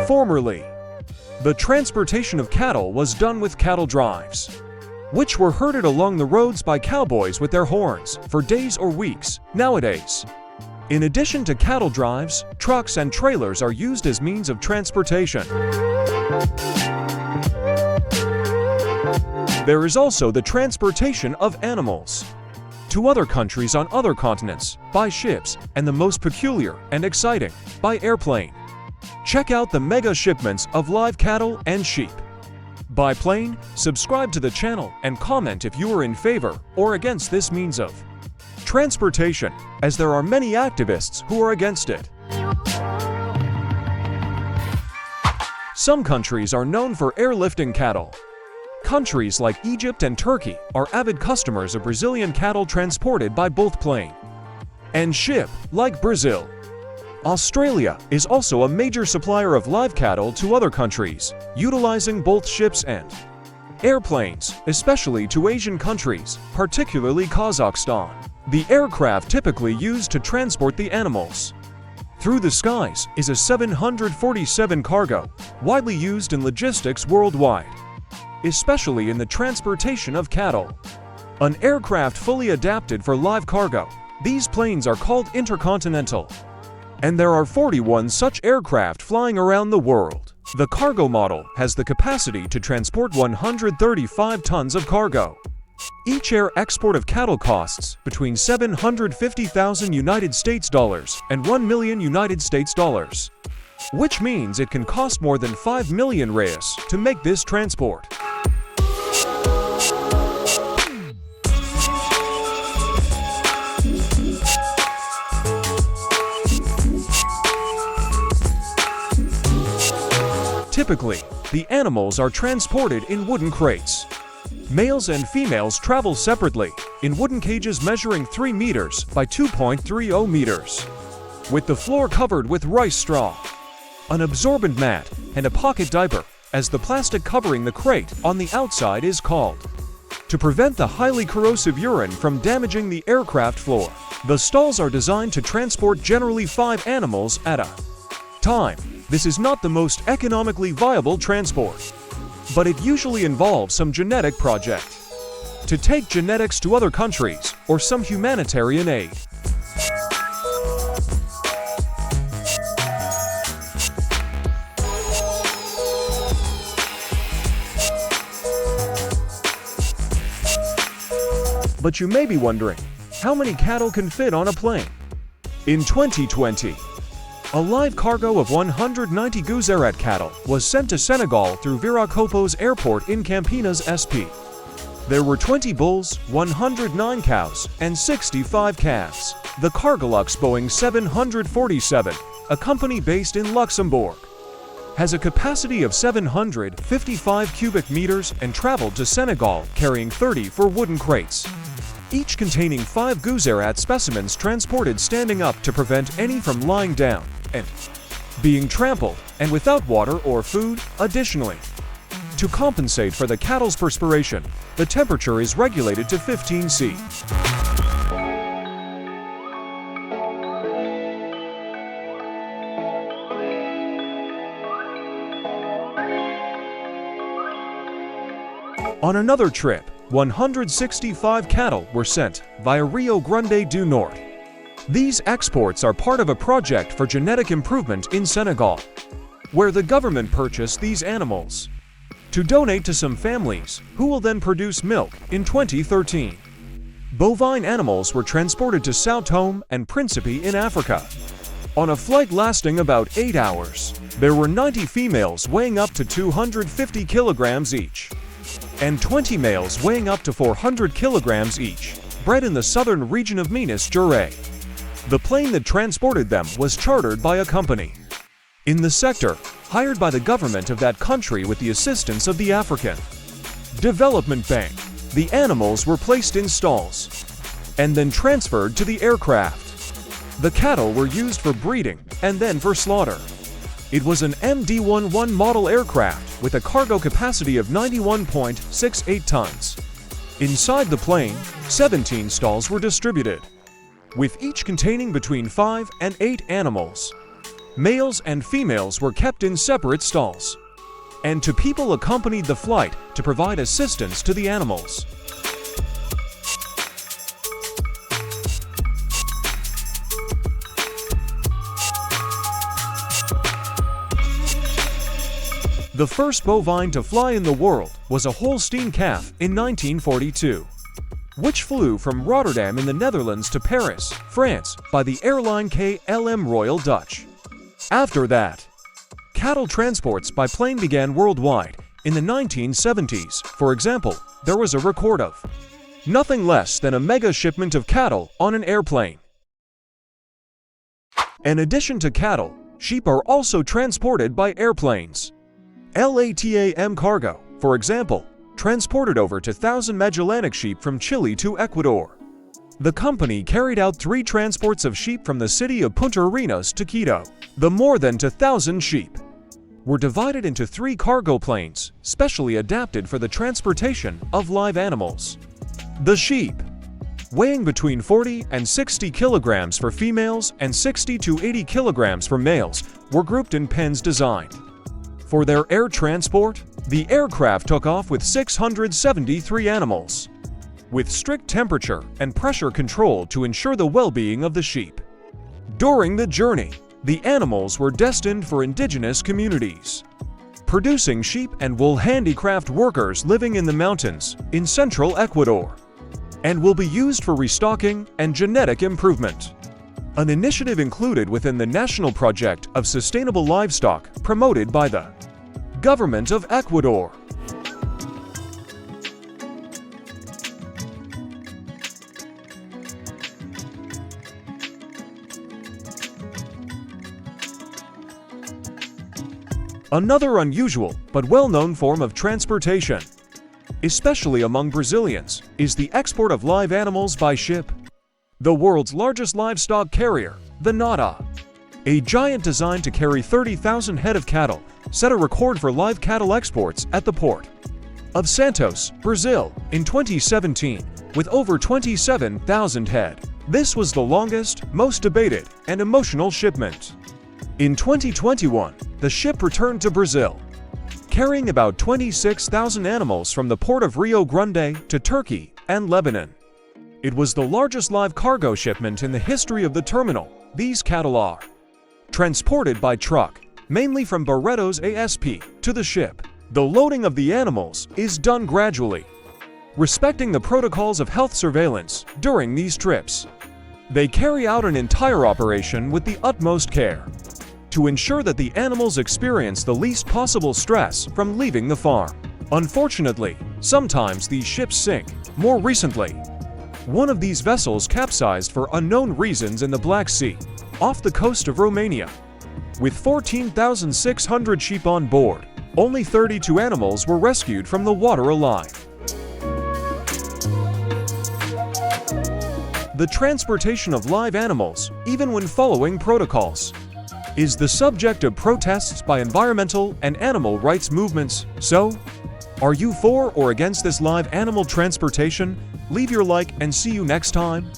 Formerly, the transportation of cattle was done with cattle drives, which were herded along the roads by cowboys with their horns for days or weeks. Nowadays, in addition to cattle drives, trucks and trailers are used as means of transportation. There is also the transportation of animals to other countries on other continents by ships, and the most peculiar and exciting, by airplane. Check out the mega shipments of live cattle and sheep by plane. Subscribe to the channel and comment if you are in favor or against this means of transportation, as there are many activists who are against it. Some countries are known for airlifting cattle. Countries like Egypt and Turkey are avid customers of Brazilian cattle transported by both plane and ship, like Brazil. Australia is also a major supplier of live cattle to other countries, utilizing both ships and airplanes, especially to Asian countries, particularly Kazakhstan. The aircraft typically used to transport the animals through the skies is a 747 cargo, widely used in logistics worldwide, especially in the transportation of cattle. An aircraft fully adapted for live cargo. These planes are called intercontinental, and there are 41 such aircraft flying around the world. The cargo model has the capacity to transport 135 tons of cargo. Each air export of cattle costs between $750,000 and $1 million, which means it can cost more than 5 million reais to make this transport. Typically, the animals are transported in wooden crates. Males and females travel separately, in wooden cages measuring 3 meters by 2.30 meters, with the floor covered with rice straw, an absorbent mat, and a pocket diaper, as the plastic covering the crate on the outside is called, to prevent the highly corrosive urine from damaging the aircraft floor. The stalls are designed to transport generally 5 animals at a time. This is not the most economically viable transport, but it usually involves some genetic project to take genetics to other countries or some humanitarian aid. But you may be wondering, how many cattle can fit on a plane? In 2020, a live cargo of 190 Gujarat cattle was sent to Senegal through Viracopos Airport in Campinas, SP. There were 20 bulls, 109 cows, and 65 calves. The Cargolux Boeing 747, a company based in Luxembourg, has a capacity of 755 cubic meters and traveled to Senegal carrying 34 wooden crates, each containing 5 Gujarat specimens transported standing up to prevent any from lying down and being trampled, and without water or food. Additionally, to compensate for the cattle's perspiration, the temperature is regulated to 15 C. On another trip, 165 cattle were sent via Rio Grande do Norte. These exports are part of a project for genetic improvement in Senegal, where the government purchased these animals to donate to some families who will then produce milk. In 2013, bovine animals were transported to Sao Tome and Principe in Africa. On a flight lasting about 8 hours, there were 90 females weighing up to 250 kilograms each, and 20 males weighing up to 400 kilograms each, bred in the southern region of Minas Gerais. The plane that transported them was chartered by a company in the sector, hired by the government of that country with the assistance of the African Development Bank. The animals were placed in stalls and then transferred to the aircraft. The cattle were used for breeding and then for slaughter. It was an MD-11 model aircraft with a cargo capacity of 91.68 tons. Inside the plane, 17 stalls were distributed, with each containing between 5 and 8 animals. Males and females were kept in separate stalls, and two people accompanied the flight to provide assistance to the animals. The first bovine to fly in the world was a Holstein calf in 1942, which flew from Rotterdam in the Netherlands to Paris, France, by the airline KLM Royal Dutch. After that, cattle transports by plane began worldwide in the 1970s. For example, there was a record of nothing less than a mega shipment of cattle on an airplane. In addition to cattle, sheep are also transported by airplanes. LATAM Cargo, for example, transported over 2,000 Magellanic sheep from Chile to Ecuador. The company carried out 3 transports of sheep from the city of Punta Arenas to Quito. The more than 2,000 sheep were divided into 3 cargo planes, specially adapted for the transportation of live animals. The sheep, weighing between 40 and 60 kilograms for females and 60 to 80 kilograms for males, were grouped in pens designed for their air transport. The aircraft took off with 673 animals, with strict temperature and pressure control to ensure the well-being of the sheep. During the journey, the animals were destined for indigenous communities, producing sheep and wool handicraft workers living in the mountains in central Ecuador, and will be used for restocking and genetic improvement. An initiative included within the National Project of Sustainable Livestock promoted by the Government of Ecuador. Another unusual but well-known form of transportation, especially among Brazilians, is the export of live animals by ship. The world's largest livestock carrier, the Nada, a giant designed to carry 30,000 head of cattle, set a record for live cattle exports at the port of Santos, Brazil, in 2017, with over 27,000 head. This was the longest, most debated, and emotional shipment. In 2021, the ship returned to Brazil, carrying about 26,000 animals from the port of Rio Grande to Turkey and Lebanon. It was the largest live cargo shipment in the history of the terminal. These cattle are transported by truck, mainly from Barretos ASP, to the ship. The loading of the animals is done gradually, respecting the protocols of health surveillance during these trips. They carry out an entire operation with the utmost care to ensure that the animals experience the least possible stress from leaving the farm. Unfortunately, sometimes these ships sink. More recently, one of these vessels capsized for unknown reasons in the Black Sea, off the coast of Romania. With 14,600 sheep on board, only 32 animals were rescued from the water alive. The transportation of live animals, even when following protocols, is the subject of protests by environmental and animal rights movements. So, are you for or against this live animal transportation? Leave your like and see you next time.